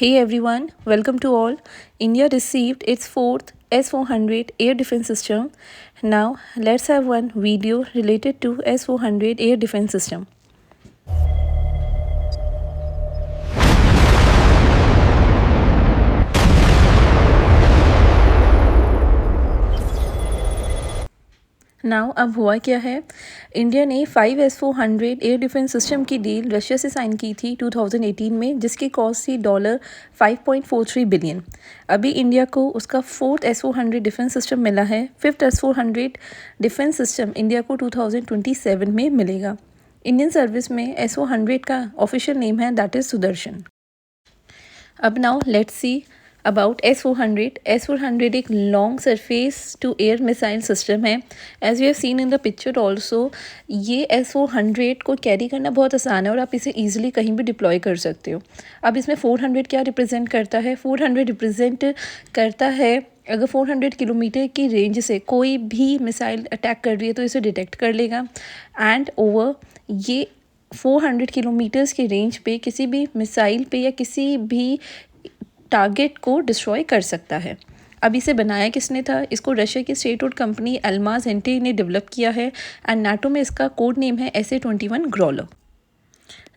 Hey everyone, welcome to all. India received its fourth S-400 air defense system. Now let's have one video related to S-400 air defense system. Now अब हुआ क्या है, India ने 5S-400 air defence system की deal Russia से sign की थी 2018 में, जिसकी कॉस्ट थी $5.43 बिलियन। अभी इंडिया को उसका फोर्थ S-400 डिफेंस सिस्टम मिला है। Fifth S-400 defence system India को 2027 में मिलेगा। इंडियन सर्विस में S-400 का ऑफिशियल नेम है, दैट इज़ सुदर्शन। अब now let's see about S-400. S-400 एक long surface to air missile system है। As you have seen in the picture also, ये S-400 को कैरी करना बहुत आसान है और आप इसे ईजिली कहीं भी डिप्लॉय कर सकते हो। अब इसमें 400 क्या रिप्रेजेंट करता है? 400 रिप्रेजेंट करता है अगर 400 किलोमीटर की रेंज से कोई भी मिसाइल अटैक कर रही है तो इसे डिटेक्ट कर लेगा। एंड ओवर ये 400 किलोमीटर्स की रेंज पे किसी भी मिसाइल पे या किसी भी टारगेट को डिस्ट्रॉय कर सकता है। अब इसे बनाया किसने था? इसको रशिया की स्टेट ओड कंपनी अल्माज एंटी ने डेवलप किया है एंड नाटो में इसका कोड नेम है SA-21 Growler.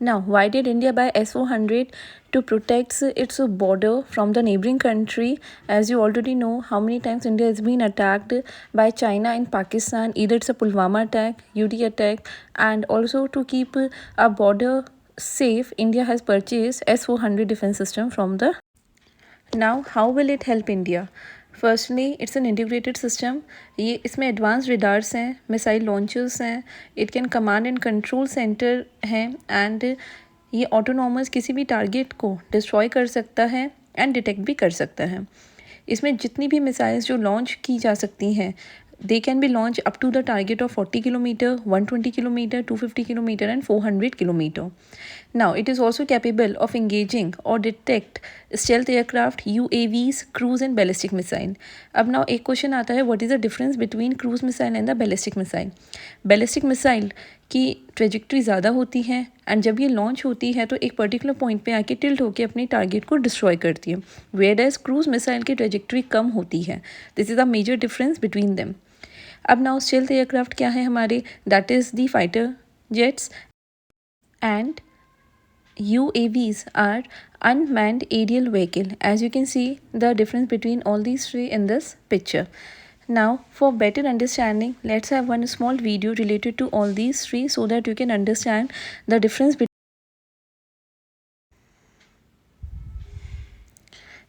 Now, why did India buy S-400? To protect its border from the neighboring country. As you already know, how many times India has been attacked by China and Pakistan. Either it's a Pulwama attack, UD attack, and also to keep our border safe, India has purchased S-400 defense system from the. Now, how will it help India? Firstly, it's an integrated system. ये इसमें advance radars हैं, missile launchers हैं, it can command and control centre हैं and ये autonomous किसी भी target को destroy कर सकता है एंड डिटेक्ट भी कर सकता है। इसमें जितनी भी मिसाइल्स जो लॉन्च की जा सकती हैं, they can be launched up to the target of 40 kilometer, 120 kilometer, 250 kilometer and 400 kilometer. Now it is also capable of engaging or detect stealth aircraft, UAVs, cruise and ballistic missile. अब now एक question आता है, what is the difference between cruise missile and the ballistic missile? Ballistic missile की trajectory ज़्यादा होती है and जब ये लॉन्च होती है तो एक पर्टिकुलर पॉइंट पे आके टिल्ट होकर अपने टारगेट को डिस्ट्रॉय करती है, वेयर एज क्रूज मिसाइल की ट्रेजेक्ट्री कम होती है। This is a major difference between them. अब नाउ स्टेल्थ एयरक्राफ्ट क्या है हमारे? That is the fighter jets and UAVs are unmanned aerial vehicle. As you can see the difference between all these three in this picture. Now for better understanding, let's have one small video related to all these three so that you can understand the difference between.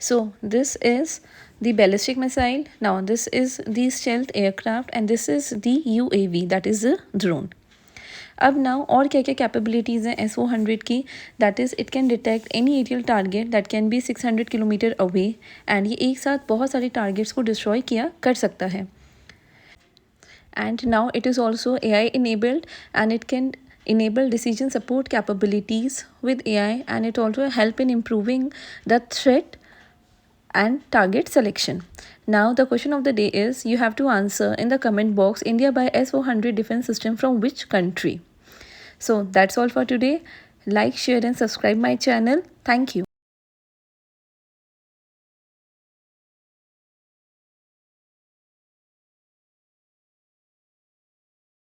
So this is the ballistic missile. Now this is the stealth aircraft and this is the UAV, that is the drone. अब now और क्या क्या capabilities हैं S-400 की? That is it can detect any aerial target that can be 600 kilometre away and ये एक साथ बहुत सारे टारगेट्स को डिस्ट्रॉय किया कर सकता है। And now it is also AI enabled and it can enable decision support capabilities with AI and it also help in improving the threat and target selection. Now the question of the day is, you have to answer in the comment box, India buy S-400 defense system from which country? So that's all for today. Like, share and subscribe my channel. Thank you.